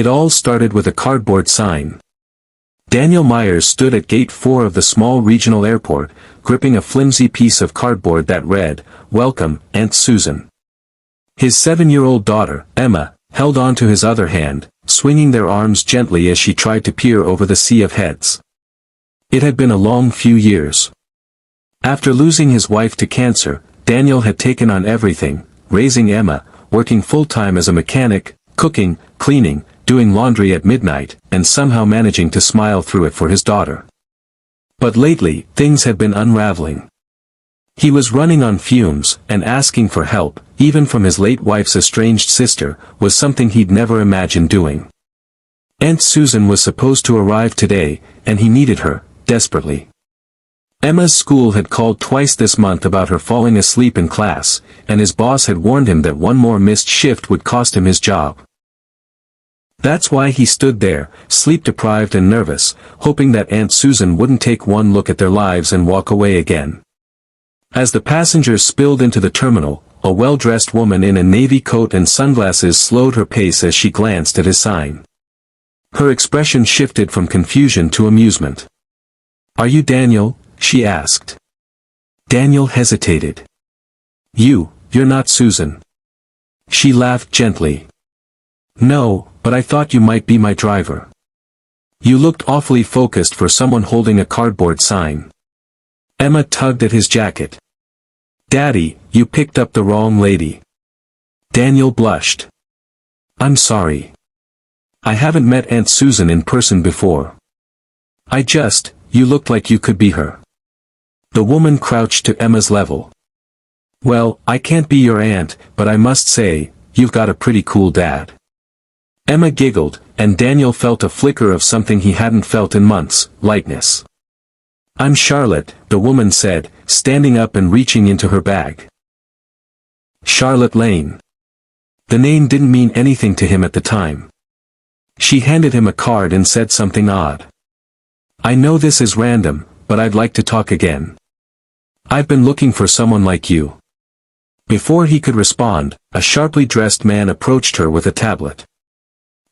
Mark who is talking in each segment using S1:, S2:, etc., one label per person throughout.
S1: It all started with a cardboard sign. Daniel Myers stood at Gate 4 of the small regional airport, gripping a flimsy piece of cardboard that read, "Welcome, Aunt Susan." His 7-year-old daughter, Emma, held onto his other hand, swinging their arms gently as she tried to peer over the sea of heads. It had been a long few years. After losing his wife to cancer, Daniel had taken on everything, raising Emma, working full-time as a mechanic, cooking, cleaning, doing laundry at midnight, and somehow managing to smile through it for his daughter. But lately, things had been unraveling. He was running on fumes, and asking for help, even from his late wife's estranged sister, was something he'd never imagined doing. Aunt Susan was supposed to arrive today, and he needed her, desperately. Emma's school had called twice this month about her falling asleep in class, and his boss had warned him that one more missed shift would cost him his job. That's why he stood there, sleep-deprived and nervous, hoping that Aunt Susan wouldn't take one look at their lives and walk away again. As the passengers spilled into the terminal, a well-dressed woman in a navy coat and sunglasses slowed her pace as she glanced at his sign. Her expression shifted from confusion to amusement. "Are you Daniel?" she asked. Daniel hesitated. You're not Susan." She laughed gently. "No, but I thought you might be my driver. You looked awfully focused for someone holding a cardboard sign." Emma tugged at his jacket. "Daddy, you picked up the wrong lady." Daniel blushed. "I'm sorry. I haven't met Aunt Susan in person before. You looked like you could be her." The woman crouched to Emma's level. "Well, I can't be your aunt, but I must say, you've got a pretty cool dad." Emma giggled, and Daniel felt a flicker of something he hadn't felt in months, lightness. "I'm Charlotte," the woman said, standing up and reaching into her bag. Charlotte Lane. The name didn't mean anything to him at the time. She handed him a card and said something odd. "I know this is random, but I'd like to talk again. I've been looking for someone like you." Before he could respond, a sharply dressed man approached her with a tablet.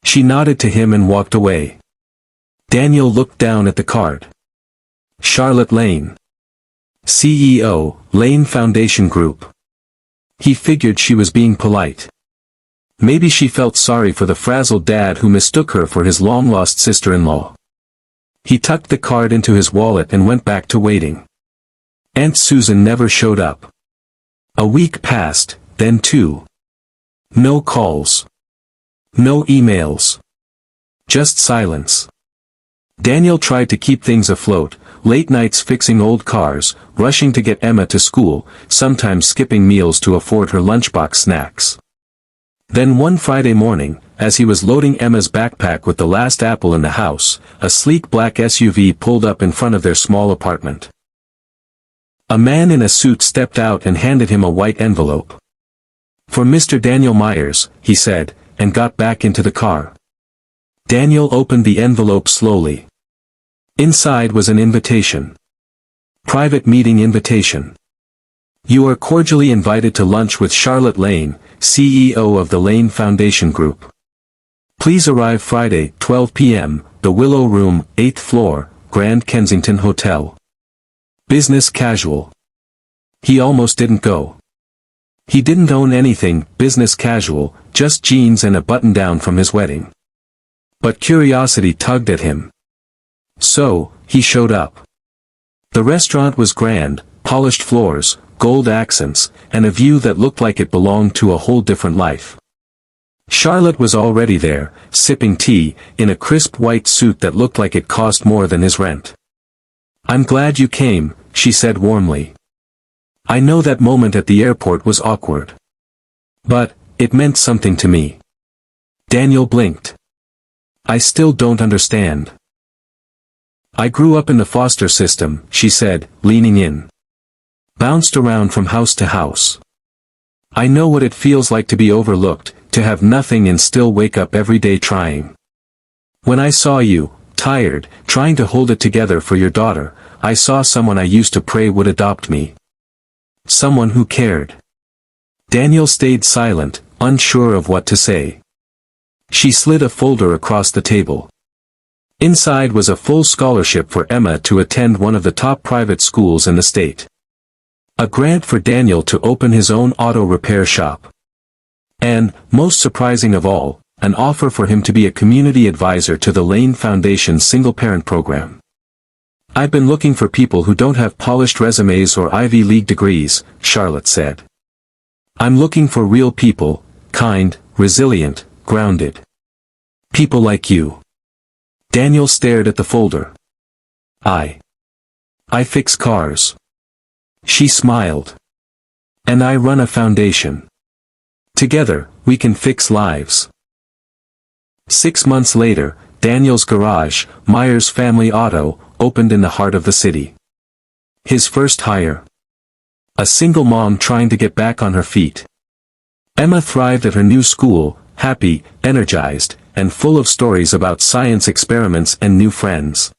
S1: She nodded to him and walked away. Daniel looked down at the card. Charlotte Lane. CEO, Lane Foundation Group. He figured she was being polite. Maybe she felt sorry for the frazzled dad who mistook her for his long-lost sister-in-law. He tucked the card into his wallet and went back to waiting. Aunt Susan never showed up. A week passed, then 2. No calls. No emails. Just silence. Daniel tried to keep things afloat, late nights fixing old cars, rushing to get Emma to school, sometimes skipping meals to afford her lunchbox snacks. Then one Friday morning, as he was loading Emma's backpack with the last apple in the house, a sleek black SUV pulled up in front of their small apartment. A man in a suit stepped out and handed him a white envelope. "For Mr. Daniel Myers," he said, and got back into the car. Daniel opened the envelope slowly. Inside was an invitation. Private meeting invitation. "You are cordially invited to lunch with Charlotte Lane, CEO of the Lane Foundation Group. Please arrive Friday, 12 p.m., the Willow Room, 8th floor, Grand Kensington Hotel. Business casual." He almost didn't go. He didn't own anything business casual, just jeans and a button-down from his wedding. But curiosity tugged at him. So, he showed up. The restaurant was grand, polished floors, gold accents, and a view that looked like it belonged to a whole different life. Charlotte was already there, sipping tea, in a crisp white suit that looked like it cost more than his rent. "I'm glad you came," she said warmly. "I know that moment at the airport was awkward. But, it meant something to me." Daniel blinked. "I still don't understand." "I grew up in the foster system," she said, leaning in. "Bounced around from house to house. I know what it feels like to be overlooked, to have nothing and still wake up every day trying. When I saw you, tired, trying to hold it together for your daughter, I saw someone I used to pray would adopt me. Someone who cared." Daniel stayed silent, unsure of what to say. She slid a folder across the table. Inside was a full scholarship for Emma to attend one of the top private schools in the state. A grant for Daniel to open his own auto repair shop. And, most surprising of all, an offer for him to be a community advisor to the Lane Foundation's single-parent program. "I've been looking for people who don't have polished resumes or Ivy League degrees," Charlotte said. "I'm looking for real people, kind, resilient, grounded. People like you." Daniel stared at the folder. I fix cars." She smiled. "And I run a foundation. Together, we can fix lives." 6 months later, Daniel's garage, Myers Family Auto, opened in the heart of the city. His first hire. A single mom trying to get back on her feet. Emma thrived at her new school, happy, energized, and full of stories about science experiments and new friends.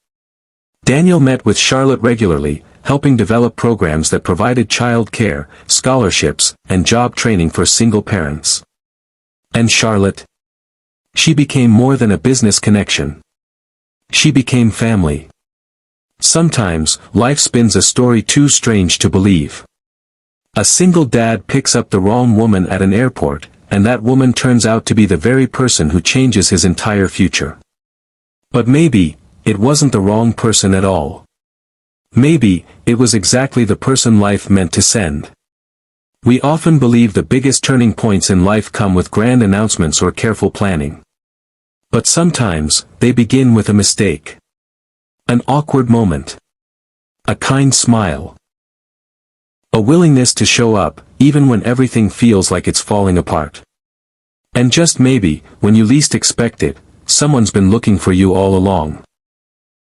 S1: Daniel met with Charlotte regularly, helping develop programs that provided child care, scholarships, and job training for single parents. And Charlotte? She became more than a business connection. She became family. Sometimes, life spins a story too strange to believe. A single dad picks up the wrong woman at an airport, and that woman turns out to be the very person who changes his entire future. But maybe, it wasn't the wrong person at all. Maybe, it was exactly the person life meant to send. We often believe the biggest turning points in life come with grand announcements or careful planning. But sometimes, they begin with a mistake. An awkward moment. A kind smile. A willingness to show up, even when everything feels like it's falling apart. And just maybe, when you least expect it, someone's been looking for you all along.